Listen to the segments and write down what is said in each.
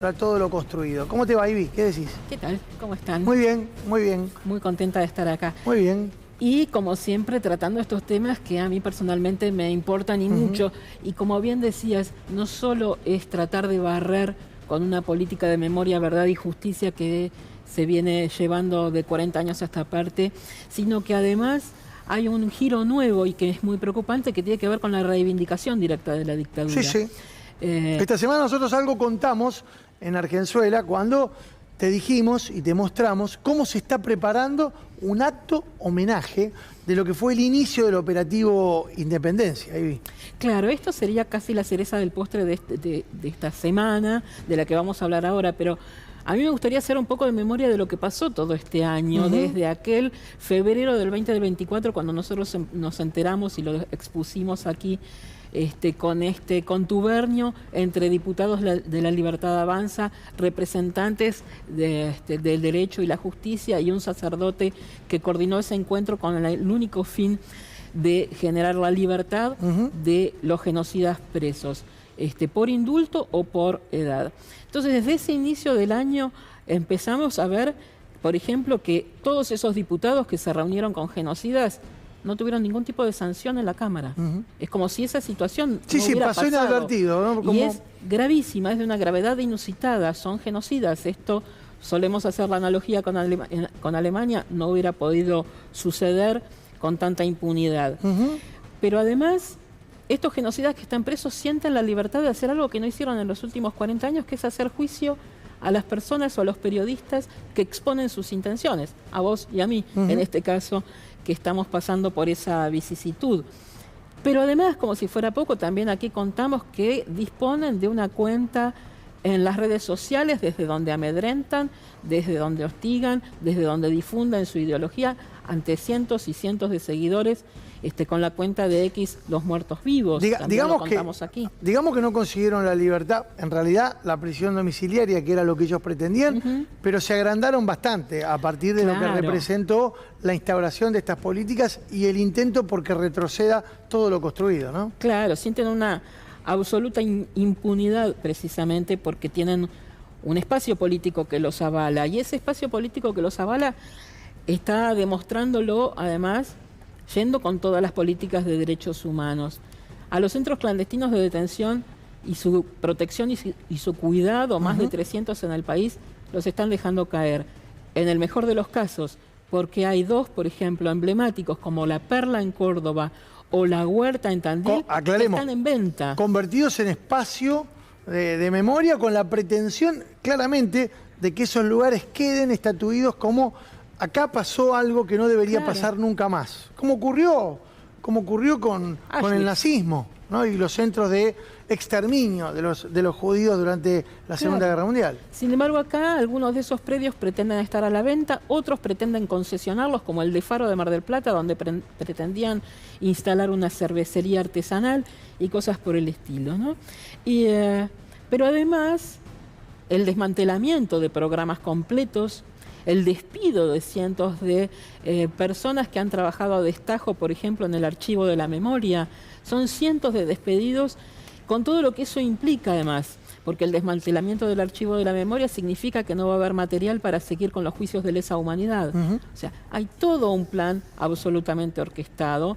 Para todo lo construido. ¿Cómo te va, Ivy? ¿Qué decís? ¿Qué tal? ¿Cómo están? Muy bien, muy bien. Muy contenta de estar acá. Muy bien. Y como siempre, tratando estos temas que a mí personalmente me importan y mucho. Y como bien decías, no solo es tratar de barrer con una política de memoria, verdad y justicia que se viene llevando de 40 años a esta parte, sino que además hay un giro nuevo y que es muy preocupante que tiene que ver con la reivindicación directa de la dictadura. Sí, sí. Esta semana nosotros algo contamos en Argenzuela cuando te dijimos y te mostramos cómo se está preparando un acto homenaje de lo que fue el inicio del operativo Independencia, Ivy. Claro, esto sería casi la cereza del postre de esta semana, de la que vamos a hablar ahora, pero a mí me gustaría hacer un poco de memoria de lo que pasó todo este año, desde aquel febrero del 2024, cuando nosotros nos enteramos y lo expusimos aquí, con este contubernio entre diputados de la Libertad Avanza, representantes del derecho y la justicia y un sacerdote que coordinó ese encuentro con el único fin de generar la libertad de los genocidas presos, por indulto o por edad. Entonces, desde ese inicio del año empezamos a ver, por ejemplo, que todos esos diputados que se reunieron con genocidas no tuvieron ningún tipo de sanción en la Cámara. Es como si esa situación no hubiera pasó pasado. inadvertido, ¿no? Como... Y es gravísima, es de una gravedad inusitada, son genocidas. Esto, solemos hacer la analogía con Alemania, no hubiera podido suceder con tanta impunidad. Pero además, estos genocidas que están presos sienten la libertad de hacer algo que no hicieron en los últimos 40 años, que es hacer juicio a las personas o a los periodistas que exponen sus intenciones, a vos y a mí, en este caso, que estamos pasando por esa vicisitud. Pero además, como si fuera poco, también aquí contamos que disponen de una cuenta en las redes sociales desde donde amedrentan, desde donde hostigan, desde donde difunden su ideología ante cientos y cientos de seguidores, con la cuenta de X Los Muertos Vivos. Digamos que no consiguieron la libertad, en realidad la prisión domiciliaria, que era lo que ellos pretendían, pero se agrandaron bastante a partir de lo que representó la instauración de estas políticas y el intento por que retroceda todo lo construido, ¿no? Claro, sienten una absoluta impunidad precisamente porque tienen un espacio político que los avala, y ese espacio político que los avala está demostrándolo además yendo con todas las políticas de derechos humanos. A los centros clandestinos de detención y su protección y su cuidado, más de 300 en el país, los están dejando caer. En el mejor de los casos, porque hay dos, por ejemplo, emblemáticos como La Perla en Córdoba o La Huerta en Tandil, que están en venta. Convertidos en espacio de memoria con la pretensión, claramente, de que esos lugares queden estatuidos como acá pasó algo que no debería pasar nunca más. Como ocurrió con el nazismo, ¿no? Y los centros de exterminio de los judíos durante la Segunda Guerra Mundial. Sin embargo, acá algunos de esos predios pretenden estar a la venta, otros pretenden concesionarlos, como el de Faro de Mar del Plata, donde pretendían instalar una cervecería artesanal y cosas por el estilo, ¿no? Pero además, el desmantelamiento de programas completos, el despido de cientos de personas que han trabajado a destajo, por ejemplo, en el archivo de la memoria. Son cientos de despedidos, con todo lo que eso implica además, porque el desmantelamiento del archivo de la memoria significa que no va a haber material para seguir con los juicios de lesa humanidad. O sea, hay todo un plan absolutamente orquestado.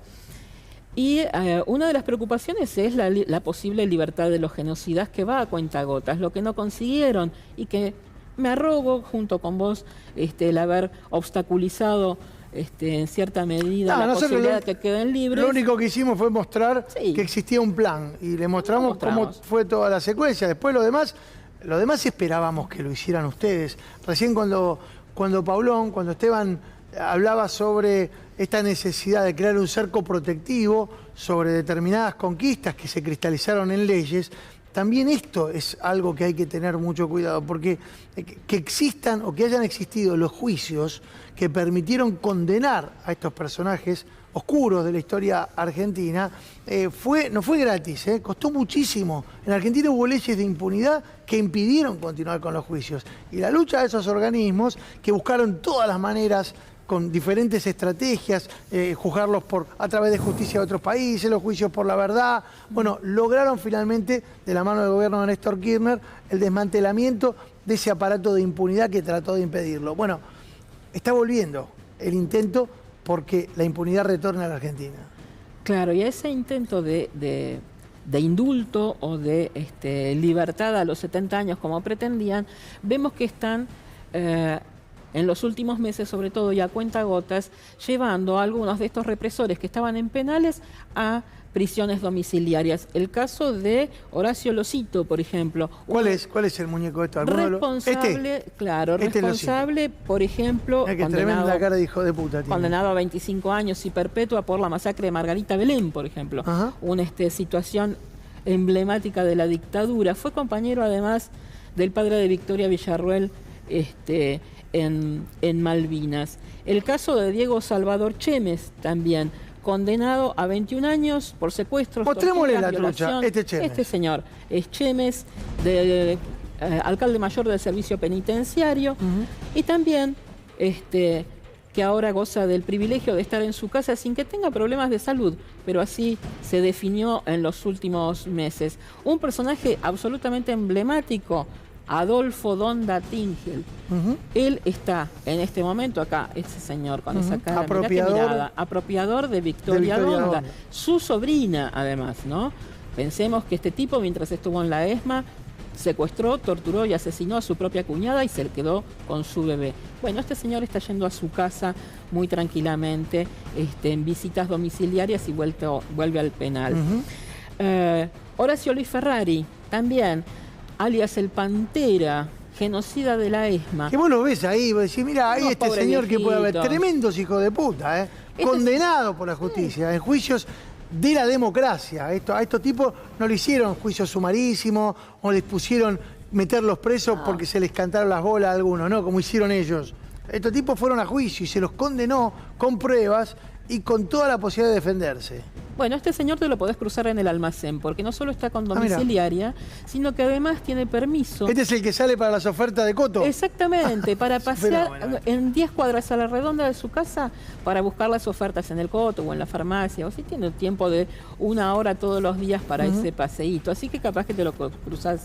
Y una de las preocupaciones es la posible libertad de los genocidas, que va a cuentagotas, lo que no consiguieron y que me arrogo, junto con vos, el haber obstaculizado en cierta medida la posibilidad de que queden libres. Lo único que hicimos fue mostrar que existía un plan y le mostramos cómo fue toda la secuencia. Después lo demás esperábamos que lo hicieran ustedes. Recién cuando Esteban hablaba sobre esta necesidad de crear un cerco protectivo sobre determinadas conquistas que se cristalizaron en leyes, también esto es algo que hay que tener mucho cuidado, porque que existan o que hayan existido los juicios que permitieron condenar a estos personajes oscuros de la historia argentina, no fue gratis, costó muchísimo. En Argentina hubo leyes de impunidad que impidieron continuar con los juicios. Y la lucha de esos organismos que buscaron todas las maneras con diferentes estrategias, juzgarlos a través de justicia de otros países, los juicios por la verdad. Bueno, lograron finalmente, de la mano del gobierno de Néstor Kirchner, el desmantelamiento de ese aparato de impunidad que trató de impedirlo. Bueno, está volviendo el intento porque la impunidad retorna a la Argentina. Claro, y ese intento de indulto o de libertad a los 70 años como pretendían, vemos que están en los últimos meses, sobre todo y a cuentagotas, llevando a algunos de estos represores que estaban en penales a prisiones domiciliarias. El caso de Horacio Losito, por ejemplo. ¿Cuál es el muñeco de esto? Responsable, claro, responsable, por ejemplo, tremenda cara de hijo de puta tiene. Condenado a 25 años y perpetua por la masacre de Margarita Belén, por ejemplo. Una situación emblemática de la dictadura. Fue compañero, además, del padre de Victoria Villarruel en Malvinas. El caso de Diego Salvador Chemes, también, condenado a 21 años por secuestros. Mostrémosle la trucha, Chemes. Este señor es Chemes, alcalde mayor del servicio penitenciario, y también que ahora goza del privilegio de estar en su casa sin que tenga problemas de salud, pero así se definió en los últimos meses. Un personaje absolutamente emblemático, Adolfo Donda Tingel. Él está en este momento acá, ese señor con esa cara, apropiador de Victoria Donda, su sobrina además, ¿no? Pensemos que este tipo, mientras estuvo en la ESMA, secuestró, torturó y asesinó a su propia cuñada y se quedó con su bebé. Bueno, este señor está yendo a su casa muy tranquilamente, en visitas domiciliarias y vuelve al penal. Horacio Luis Ferrari, también, alias el Pantera, genocida de la ESMA. Que vos lo ves ahí, vos decís, mira, ahí este señor que puede haber tremendos hijos de puta, condenado por la justicia, en juicios de la democracia. A estos tipos no le hicieron juicios sumarísimos o les pusieron meterlos presos porque se les cantaron las bolas a algunos, no, como hicieron ellos. Estos tipos fueron a juicio y se los condenó con pruebas y con toda la posibilidad de defenderse. Bueno, este señor te lo podés cruzar en el almacén, porque no solo está con domiciliaria, sino que además tiene permiso. Este es el que sale para las ofertas de Coto. Exactamente, para pasear en 10 cuadras a la redonda de su casa para buscar las ofertas en el Coto o en la farmacia, o si tiene tiempo de 1 hora todos los días para ese paseíto. Así que capaz que te lo cruzás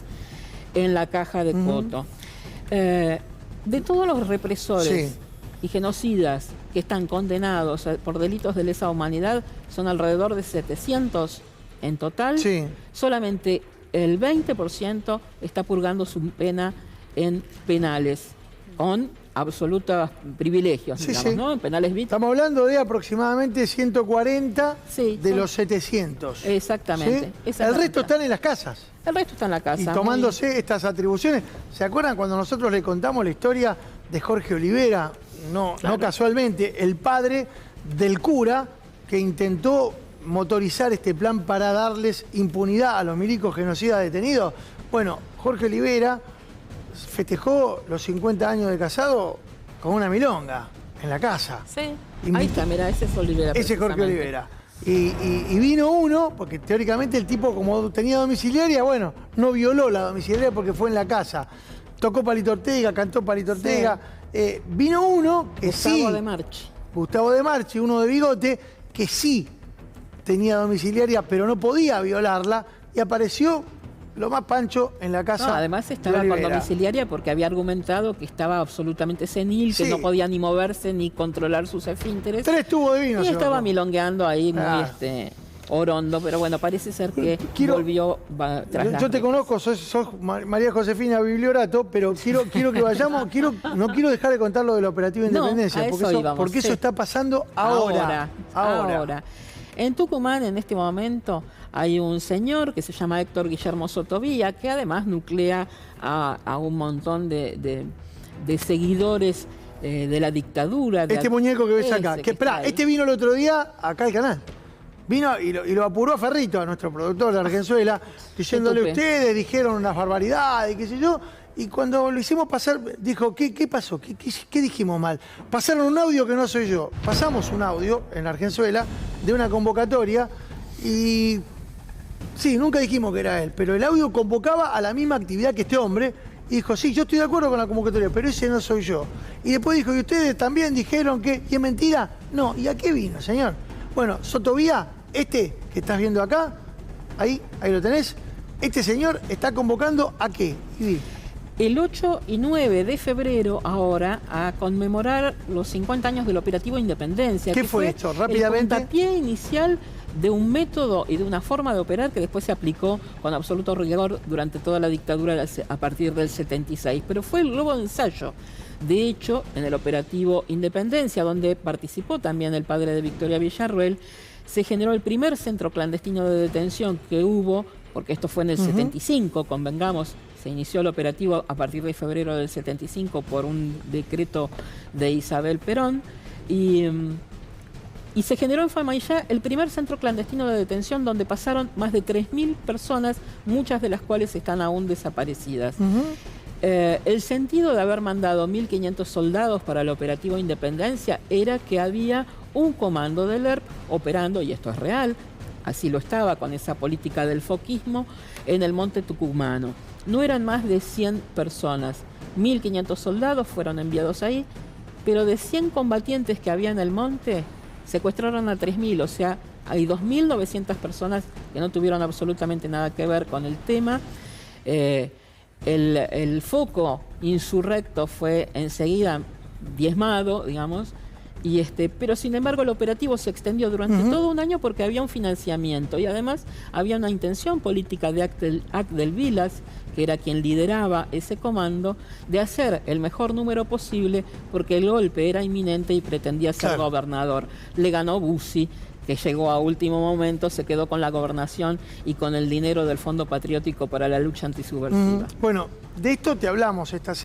en la caja de Coto. De todos los represores y genocidas que están condenados por delitos de lesa humanidad, son alrededor de 700 en total. Solamente el 20% está purgando su pena en penales, con absolutos privilegios, digamos, ¿no? En penales VIP. Estamos hablando de aproximadamente 140 de los 700. Exactamente. El resto están en las casas. El resto está en la casa. Y tomándose estas atribuciones. ¿Se acuerdan cuando nosotros le contamos la historia de Jorge Olivera? No casualmente, el padre del cura que intentó motorizar este plan para darles impunidad a los milicos genocidas detenidos. Bueno, Jorge Olivera festejó los 50 años de casado con una milonga en la casa. Ahí está, mira, ese es Olivera. Ese es Jorge Olivera. Y vino uno, porque teóricamente el tipo, como tenía domiciliaria, bueno, no violó la domiciliaria porque fue en la casa. Tocó Palito Ortega, cantó Palito Ortega. Vino uno que Gustavo de Marchi, uno de bigote, que sí tenía domiciliaria, pero no podía violarla, y apareció lo más pancho en la casa. Además estaba con domiciliaria porque había argumentado que estaba absolutamente senil, que no podía ni moverse ni controlar sus esfínteres. 3 tubos de vino. Y estaba milongueando ahí muy orondo, pero bueno, parece ser que volvió tras yo te conozco, sos María Josefina Bibliorato, pero quiero que vayamos, no quiero dejar de contar lo de la Operativa Independencia, porque eso está pasando ahora. En Tucumán, en este momento, hay un señor que se llama Héctor Guillermo Sotovía, que además nuclea a un montón de seguidores de la dictadura. Este muñeco que ves acá, este vino el otro día acá al canal. Vino y lo apuró a Ferrito, a nuestro productor de Argenzuela, diciéndole, ustedes dijeron unas barbaridades, qué sé yo, y cuando lo hicimos pasar, dijo, ¿qué pasó? ¿Qué dijimos mal? Pasaron un audio que no soy yo. Pasamos un audio en la Argenzuela de una convocatoria y sí, nunca dijimos que era él, pero el audio convocaba a la misma actividad que este hombre y dijo, sí, yo estoy de acuerdo con la convocatoria, pero ese no soy yo. Y después dijo, y ustedes también dijeron que, ¿y es mentira? No, ¿y a qué vino, señor? Bueno, Sotovía, este que estás viendo acá, ahí lo tenés, este señor está convocando ¿a qué? Y el 8 y 9 de febrero, ahora, a conmemorar los 50 años del Operativo Independencia. ¿Qué fue esto? Rápidamente. El puntapié inicial de un método y de una forma de operar que después se aplicó con absoluto rigor durante toda la dictadura a partir del 76. Pero fue el globo de ensayo. De hecho, en el Operativo Independencia, donde participó también el padre de Victoria Villarruel, se generó el primer centro clandestino de detención que hubo, porque esto fue en el 75, convengamos. Se inició el operativo a partir de febrero del 75 por un decreto de Isabel Perón y se generó en Famaillá el primer centro clandestino de detención donde pasaron más de 3.000 personas, muchas de las cuales están aún desaparecidas. El sentido de haber mandado 1.500 soldados para el operativo Independencia era que había un comando del ERP operando, y esto es real, así lo estaba con esa política del foquismo, en el monte tucumano. No eran más de 100 personas. 1.500 soldados fueron enviados ahí, pero de 100 combatientes que había en el monte, secuestraron a 3.000, o sea, hay 2.900 personas que no tuvieron absolutamente nada que ver con el tema. El foco insurrecto fue enseguida diezmado, digamos, pero sin embargo el operativo se extendió durante todo un año porque había un financiamiento y además había una intención política de Abdel Vilas, que era quien lideraba ese comando, de hacer el mejor número posible porque el golpe era inminente y pretendía ser gobernador. Le ganó Bussi, que llegó a último momento, se quedó con la gobernación y con el dinero del Fondo Patriótico para la Lucha Antisubversiva. Bueno, de esto te hablamos esta semana.